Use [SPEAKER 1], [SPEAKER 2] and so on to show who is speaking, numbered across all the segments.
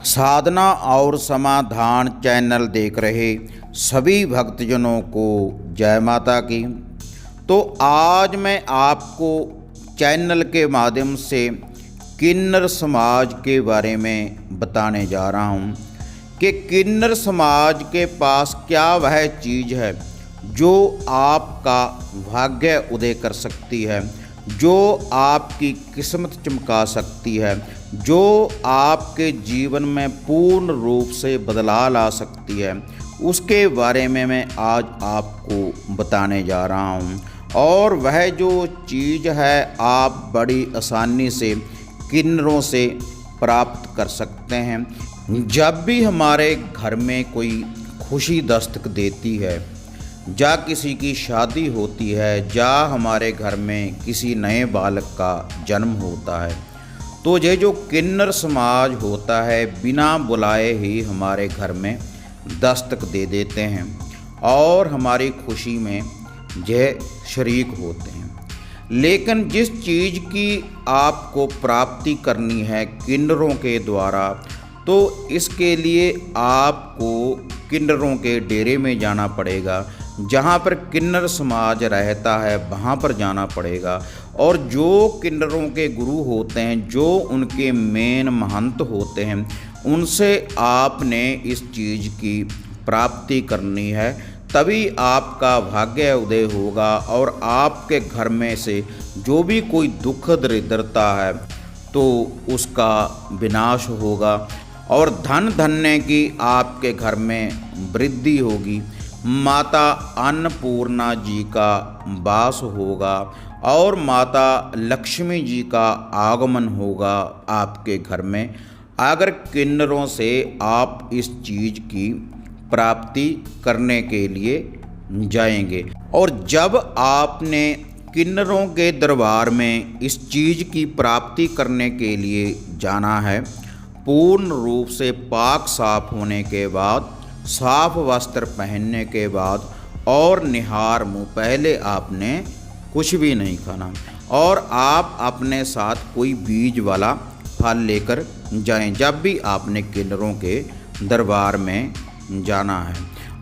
[SPEAKER 1] साधना और समाधान चैनल देख रहे सभी भक्तजनों को जय माता की। तो आज मैं आपको चैनल के माध्यम से किन्नर समाज के बारे में बताने जा रहा हूँ कि किन्नर समाज के पास क्या वह चीज़ है जो आपका भाग्य उदय कर सकती है, जो आपकी किस्मत चमका सकती है, जो आपके जीवन में पूर्ण रूप से बदलाव ला सकती है। उसके बारे में मैं आज आपको बताने जा रहा हूँ। और वह जो चीज़ है आप बड़ी आसानी से किन्नरों से प्राप्त कर सकते हैं। जब भी हमारे घर में कोई खुशी दस्तक देती है, जा किसी की शादी होती है, जा हमारे घर में किसी नए बालक का जन्म होता है, तो ये जो किन्नर समाज होता है बिना बुलाए ही हमारे घर में दस्तक दे देते हैं और हमारी खुशी में यह शरीक होते हैं। लेकिन जिस चीज़ की आपको प्राप्ति करनी है किन्नरों के द्वारा, तो इसके लिए आपको किन्नरों के डेरे में जाना पड़ेगा, जहाँ पर किन्नर समाज रहता है वहाँ पर जाना पड़ेगा। और जो किन्नरों के गुरु होते हैं, जो उनके मेन महंत होते हैं, उनसे आपने इस चीज़ की प्राप्ति करनी है, तभी आपका भाग्य उदय होगा और आपके घर में से जो भी कोई दुख दरिद्रता है तो उसका विनाश होगा और धन धन्य की आपके घर में वृद्धि होगी। माता अन्नपूर्णा जी का वास होगा और माता लक्ष्मी जी का आगमन होगा आपके घर में, अगर किन्नरों से आप इस चीज़ की प्राप्ति करने के लिए जाएंगे। और जब आपने किन्नरों के दरबार में इस चीज़ की प्राप्ति करने के लिए जाना है, पूर्ण रूप से पाक साफ होने के बाद, साफ वस्त्र पहनने के बाद और निहार मुँह, पहले आपने कुछ भी नहीं खाना और आप अपने साथ कोई बीज वाला फल लेकर जाएं जब भी आपने किन्नरों के दरबार में जाना है।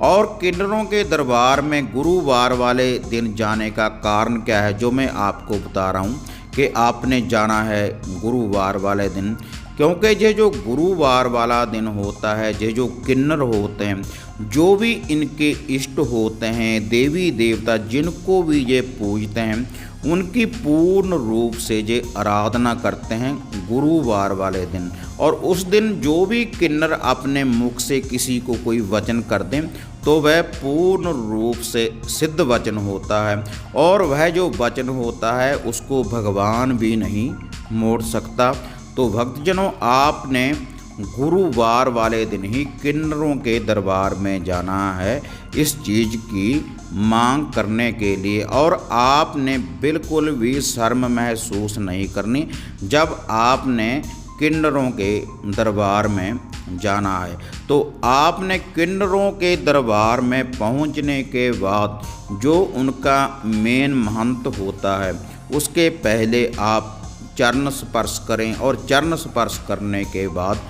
[SPEAKER 1] और किन्नरों के दरबार में गुरुवार वाले दिन जाने का कारण क्या है, जो मैं आपको बता रहा हूँ कि आपने जाना है गुरुवार वाले दिन, क्योंकि ये जो गुरुवार वाला दिन होता है, ये जो किन्नर होते हैं, जो भी इनके इष्ट होते हैं, देवी देवता जिनको भी ये पूजते हैं, उनकी पूर्ण रूप से ये आराधना करते हैं गुरुवार वाले दिन। और उस दिन जो भी किन्नर अपने मुख से किसी को कोई वचन कर दें तो वह पूर्ण रूप से सिद्ध वचन होता है और वह जो वचन होता है उसको भगवान भी नहीं मोड़ सकता। तो भक्तजनों, आपने गुरुवार वाले दिन ही किन्नरों के दरबार में जाना है इस चीज़ की मांग करने के लिए। और आपने बिल्कुल भी शर्म महसूस नहीं करनी जब आपने किन्नरों के दरबार में जाना है। तो आपने किन्नरों के दरबार में पहुंचने के बाद जो उनका मेन महंत होता है, उसके पहले आप चरण स्पर्श करें और चरण स्पर्श करने के बाद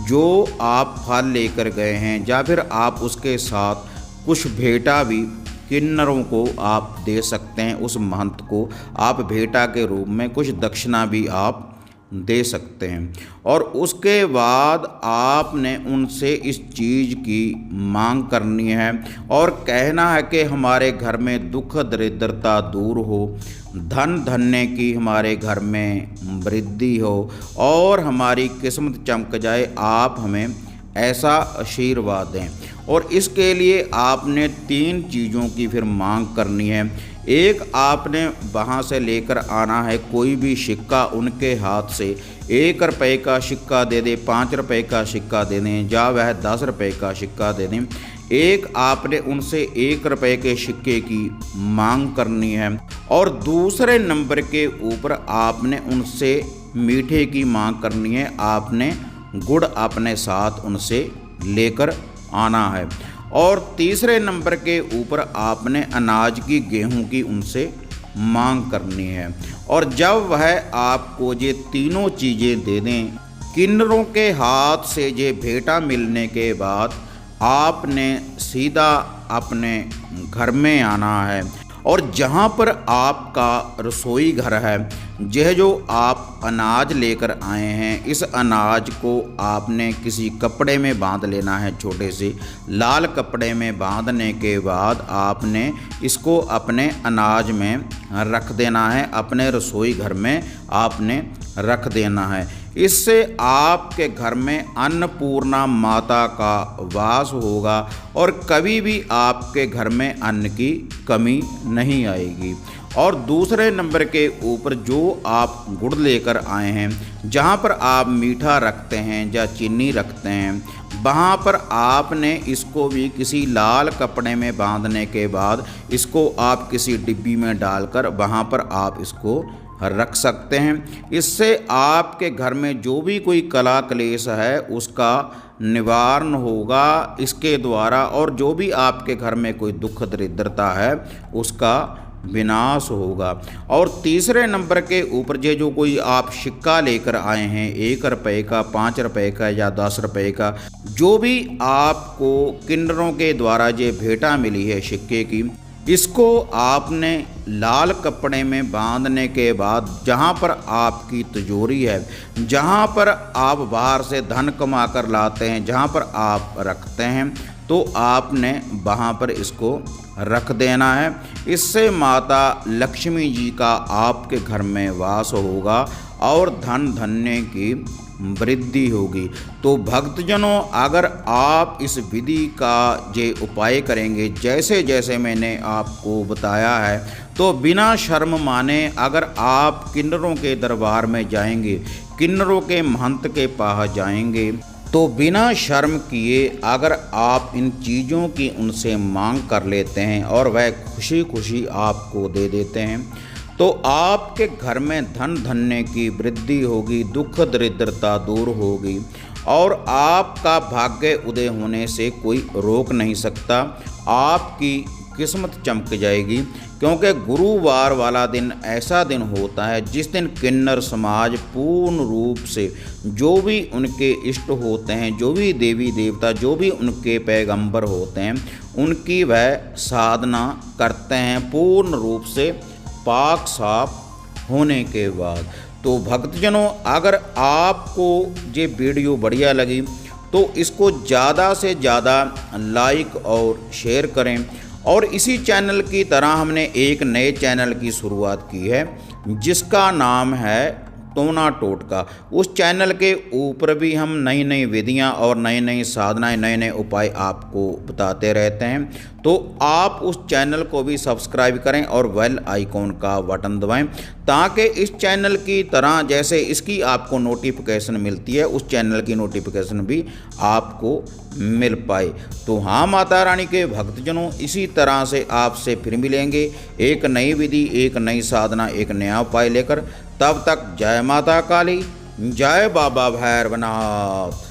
[SPEAKER 1] जो आप फल लेकर गए हैं या फिर आप उसके साथ कुछ भेंटा भी किन्नरों को आप दे सकते हैं। उस महंत को आप भेंटा के रूप में कुछ दक्षिणा भी आप दे सकते हैं। और उसके बाद आपने उनसे इस चीज़ की मांग करनी है और कहना है कि हमारे घर में दुख दरिद्रता दूर हो, धन धन्य की हमारे घर में वृद्धि हो और हमारी किस्मत चमक जाए, आप हमें ऐसा आशीर्वाद दें। और इसके लिए आपने 3 चीज़ों की फिर मांग करनी है। एक, आपने वहाँ से लेकर आना है कोई भी सिक्का, उनके हाथ से 1 रुपये का सिक्का दे दें, 5 रुपये का सिक्का दे दें या वह 10 रुपये का सिक्का दे दें। एक, आपने उनसे 1 रुपये के सिक्के की मांग करनी है। और दूसरे नंबर के ऊपर आपने उनसे मीठे की मांग करनी है। आपने गुड़ अपने साथ उनसे लेकर आना है। और तीसरे नंबर के ऊपर आपने अनाज की, गेहूं की उनसे मांग करनी है। और जब वह आपको ये तीनों चीज़ें दे दें किन्नरों के हाथ से ये भेंटा मिलने के बाद आपने सीधा अपने घर में आना है और जहाँ पर आपका रसोई घर है, यह जो आप अनाज लेकर आए हैं, इस अनाज को आपने किसी कपड़े में बांध लेना है। छोटे से लाल कपड़े में बांधने के बाद आपने इसको अपने अनाज में रख देना है, अपने रसोई घर में आपने रख देना है। इससे आपके घर में अन्नपूर्णा माता का वास होगा और कभी भी आपके घर में अन्न की कमी नहीं आएगी। और दूसरे नंबर के ऊपर जो आप गुड़ लेकर आए हैं, जहाँ पर आप मीठा रखते हैं या चीनी रखते हैं, वहाँ पर आपने इसको भी किसी लाल कपड़े में बांधने के बाद इसको आप किसी डिब्बी में डालकर वहाँ पर आप इसको रख सकते हैं। इससे आपके घर में जो भी कोई कला क्लेश है उसका निवारण होगा इसके द्वारा, और जो भी आपके घर में कोई दुख दरिद्रता है उसका विनाश होगा। और तीसरे नंबर के ऊपर ये जो कोई आप सिक्का लेकर आए हैं, 1 रुपये का, 5 रुपये का या 10 रुपये का, जो भी आपको किन्नरों के द्वारा ये भेंटा मिली है सिक्के की, इसको आपने लाल कपड़े में बांधने के बाद जहाँ पर आपकी तिजोरी है, जहाँ पर आप बाहर से धन कमा कर लाते हैं, जहाँ पर आप रखते हैं, तो आपने वहाँ पर इसको रख देना है। इससे माता लक्ष्मी जी का आपके घर में वास होगा और धन धान्य की वृद्धि होगी। तो भक्तजनों, अगर आप इस विधि का ये उपाय करेंगे जैसे जैसे मैंने आपको बताया है, तो बिना शर्म माने अगर आप किन्नरों के दरबार में जाएंगे, किन्नरों के महंत के पास जाएंगे, तो बिना शर्म किए अगर आप इन चीज़ों की उनसे मांग कर लेते हैं और वह खुशी खुशी आपको दे देते हैं, तो आपके घर में धन धान्य की वृद्धि होगी, दुख दरिद्रता दूर होगी और आपका भाग्य उदय होने से कोई रोक नहीं सकता। आपकी किस्मत चमक जाएगी, क्योंकि गुरुवार वाला दिन ऐसा दिन होता है जिस दिन किन्नर समाज पूर्ण रूप से जो भी उनके इष्ट होते हैं, जो भी देवी देवता, जो भी उनके पैगंबर होते हैं, उनकी वह साधना करते हैं पूर्ण रूप से पाक साफ होने के बाद। तो भक्तजनों, अगर आपको ये वीडियो बढ़िया लगी तो इसको ज़्यादा से ज़्यादा लाइक और शेयर करें। और इसी चैनल की तरह हमने एक नए चैनल की शुरुआत की है जिसका नाम है टोना टोटका। उस चैनल के ऊपर भी हम नई नई विधियां और नई नई साधनाएं, नए नए उपाय आपको बताते रहते हैं। तो आप उस चैनल को भी सब्सक्राइब करें और बेल आइकॉन का बटन दबाएं, ताकि इस चैनल की तरह जैसे इसकी आपको नोटिफिकेशन मिलती है, उस चैनल की नोटिफिकेशन भी आपको मिल पाए। तो हाँ माता रानी के भक्तजनों, इसी तरह से आपसे फिर मिलेंगे एक नई विधि, एक नई साधना, एक नया उपाय लेकर। तब तक जय माता काली, जय बाबा भैरवनाथ।